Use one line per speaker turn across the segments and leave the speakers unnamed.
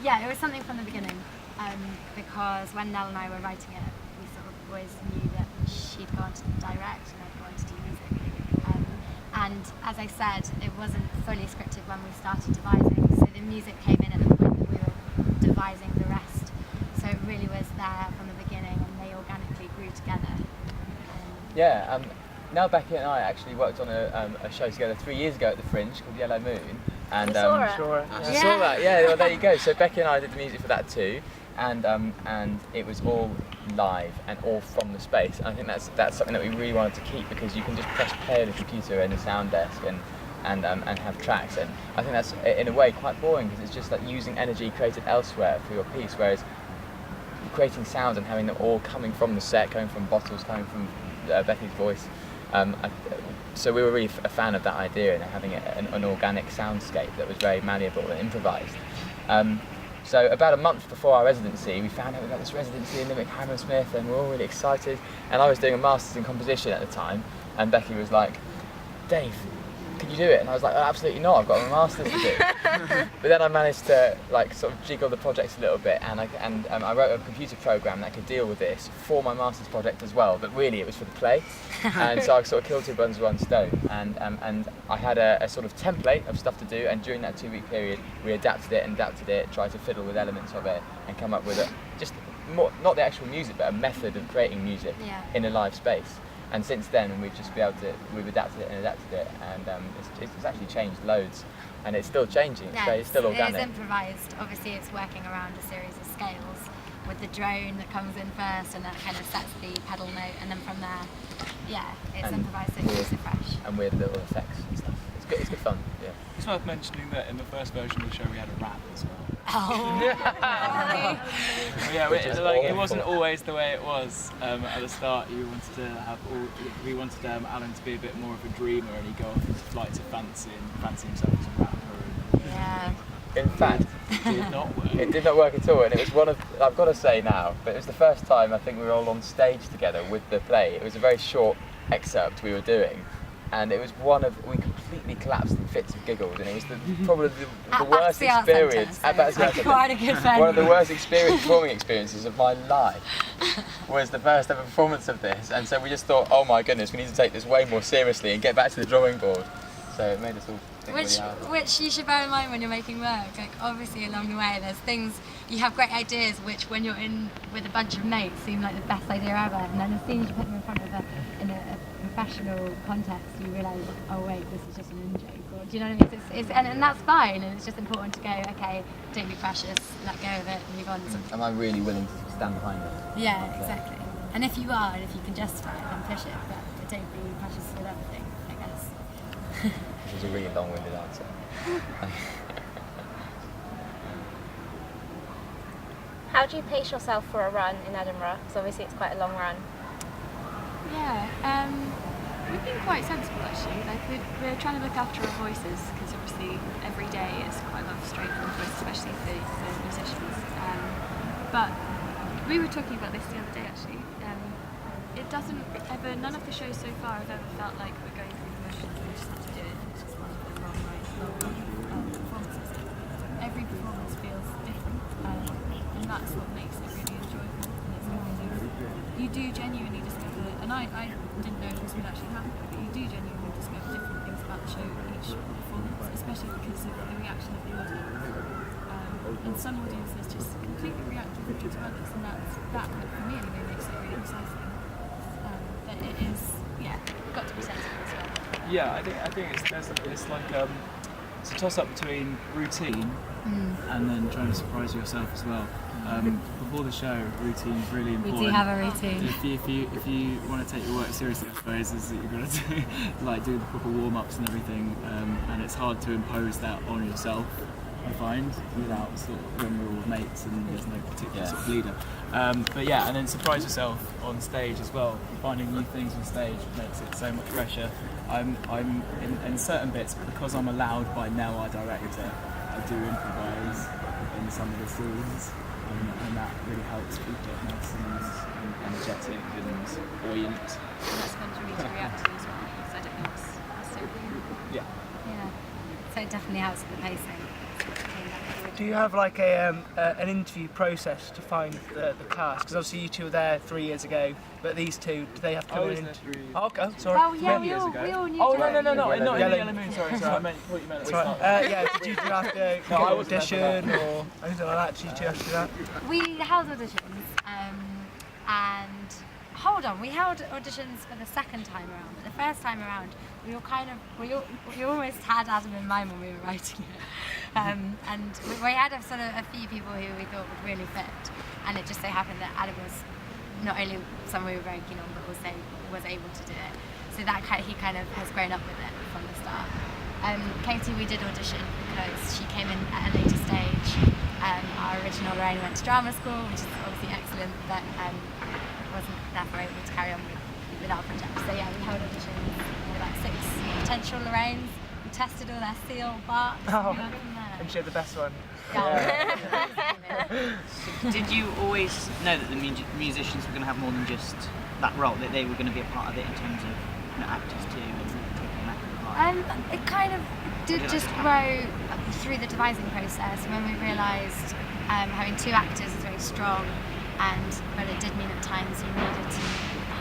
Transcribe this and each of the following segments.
Yeah, it was something from the beginning, because when Nell and I were writing it, we sort of always knew that she'd gone to direct and I'd gone to do music. And as I said, it wasn't fully scripted when we started devising, so the music came in at the point that we were devising the rest. So it really was there from the beginning, and they organically grew together.
Now Becky and I actually worked on a show together 3 years ago at the Fringe called Yellow Moon. And
saw
I saw that. Yeah, well, there you go. So Becky and I did the music for that too, and it was all live and all from the space. And I think that's something that we really wanted to keep, because you can just press play on the computer in the sound desk and have tracks. And I think that's in a way quite boring, because it's just like using energy created elsewhere for your piece, whereas creating sounds and having them all coming from the set, coming from bottles, coming from Becky's voice. So we were really a fan of that idea, and having an organic soundscape that was very malleable and improvised. So about a month before our residency, we found out about this residency in Limerick Hammersmith, and we were all really excited. And I was doing a master's in composition at the time, and Becky was like, "Dave, can you do it?" And I was like, "Oh, absolutely not, I've got a master's to do." But then I managed to sort of jiggle the project a little bit, and I wrote a computer program that could deal with this for my master's project as well, but really it was for the play. And so I sort of killed two birds with one stone, and I had a sort of template of stuff to do, and during that 2-week period we adapted it, tried to fiddle with elements of it, and come up with not the actual music, but a method of creating music in a live space. And since then we've adapted it, and it's actually changed loads, and it's still changing.
Yeah,
it's still organic.
It is improvised. Obviously, it's working around a series of scales with the drone that comes in first, and that kind of sets the pedal note, and then from there, it's improvised. So it keeps it fresh.
And weird little effects and stuff. It's good fun. Yeah.
It's worth mentioning that in the first version of the show we had a rap as well.
Oh.
It wasn't always the way it was at the start. We wanted Alan to be a bit more of a dreamer, and he'd go off into flights of fancy and fancy himself as a rapper.
Yeah.
In fact,
it did not work.
It did not work at all, and it was I've got to say now, but it was the first time I think we were all on stage together with the play. It was a very short excerpt we were doing, and it was we completely collapsed in fits of giggles, and it was probably the worst experience.
Quite a good venue.
One of the worst performing experiences of my life was the first ever performance of this, and so we just thought, oh my goodness, we need to take this way more seriously and get back to the drawing board. So it made us all think really hard.
Which you should bear in mind when you're making work. Like, obviously along the way there's things, you have great ideas which when you're in with a bunch of mates seem like the best idea ever, and then as soon as you put them in front of in a professional context you realise, oh wait, this is just an in-joke, or do you know what I mean? And that's fine, and it's just important to go, okay, don't be precious, let go of it and move on.
Am I really willing to stand behind it?
Yeah, exactly. And if you are, and if you can justify it, then push it, but don't be precious with everything, I guess.
Which is a really long-winded answer.
How do you pace yourself for a run in Edinburgh? Because obviously it's quite a long run.
Yeah, we've been quite sensible actually. Like we're trying to look after our voices, because obviously every day is quite a lot of strain on the voice, especially for musicians. But we were talking about this the other day actually. It doesn't ever, none of the shows so far have ever felt like we're going through the motions. We just have to do it. It's just one of the long performances. Every performance feels different, and that's what makes it really enjoyable. And it's amazing. You do genuinely discover, and I didn't know this would actually happen, but you do genuinely discover different things about the show each performance, especially because of the reaction of the audience. And some audiences just completely react differently to others, and that for me anyway makes it really exciting. But it is, got to be sensible as well.
Yeah, I think it's like it's a toss-up between routine and then trying to surprise yourself as well. Before the show, routine is really important.
We do have a routine.
If you want to take your work seriously, I suppose, is that you've got to do the proper warm-ups and everything, and it's hard to impose that on yourself, I find, without sort of when we're all mates and there's no particular sort of leader. But yeah, and then surprise yourself on stage as well. Finding new things on stage makes it so much fresher. I'm in certain bits, because I'm allowed by Nell, our director, I do improvise in some of the scenes, and that really helps keep it nice and energetic and buoyant.
And that's fun for me to react to as well, because I don't know what's so
Yeah.
So it definitely helps with the pacing.
Do you have like an interview process to find the cast? Because obviously you two were there 3 years ago, but these two, do they have to come in? Oh, okay, sorry.
Well, yeah, we
years
all
ago.
knew.
Oh,
David.
no, not in the
Yellow-
Yellow Moon, sorry, I meant what you meant.
That's right. Yeah, did you have to get
No, I
an
wasn't there
audition
for
or anything like that? Did you two have to do that?
We held auditions, and hold on, we held auditions for the second time around. But the first time around, we almost had Adam in mind when we were writing it, and we had a few people who we thought would really fit, and it just so happened that Adam was not only someone we were very keen on, but also was able to do it. So that he kind of has grown up with it from the start. Katie, we did audition because she came in at a later stage. Our original Lorraine went to drama school, which is obviously excellent, but wasn't therefore able to carry on with our project. So yeah, we held auditions with about 6 potential Lorraines. We tested all their seal barks.
Oh.
We went from there.
I'm sure the best one.
Did you always know that the musicians were going to have more than just that role, that they were going to be a part of it in terms of actors too?
It kind of did just grow through the devising process when we realised having 2 actors is very strong, but it did mean at times you needed to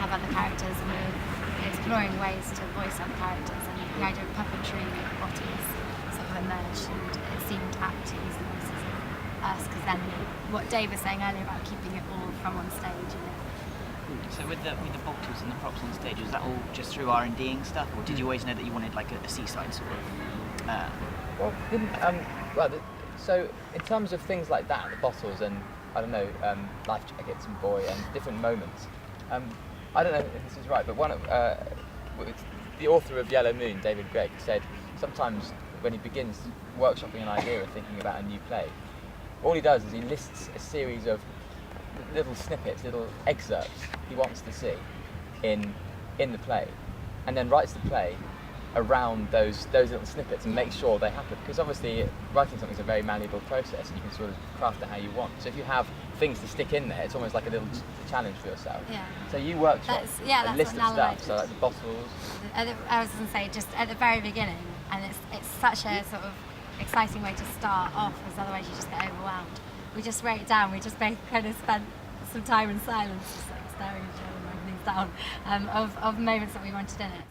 have other characters, and we were exploring ways to voice other characters, and the idea of puppetry bodies sort of emerged, and it seemed apt to use the voices of us, because then what Dave was saying earlier about keeping it all from on stage,
So with the bottles and the props on stage, was that all just through R&D-ing stuff, or did you always know that you wanted like a seaside sort of?
So in terms of things like that, the bottles and I don't know, life jackets and boy and different moments. I don't know if this is right, but one of the author of Yellow Moon, David Gregg, said sometimes when he begins workshopping an idea or thinking about a new play, all he does is he lists a series of little snippets, little excerpts he wants to see in the play, and then writes the play around those little snippets and makes sure they happen, because obviously writing something is a very malleable process and you can sort of craft it how you want. So if you have things to stick in there, it's almost like a little challenge for yourself.
Yeah.
So you workshop
That's
a list of
what Nala
stuff, so like the bottles.
I was going to say, just at the very beginning, and it's such a sort of exciting way to start off, because otherwise you just get overwhelmed. We just wrote it down, we just both kind of spent some time in silence, just like staring at each other and writing things down, of moments that we wanted in it.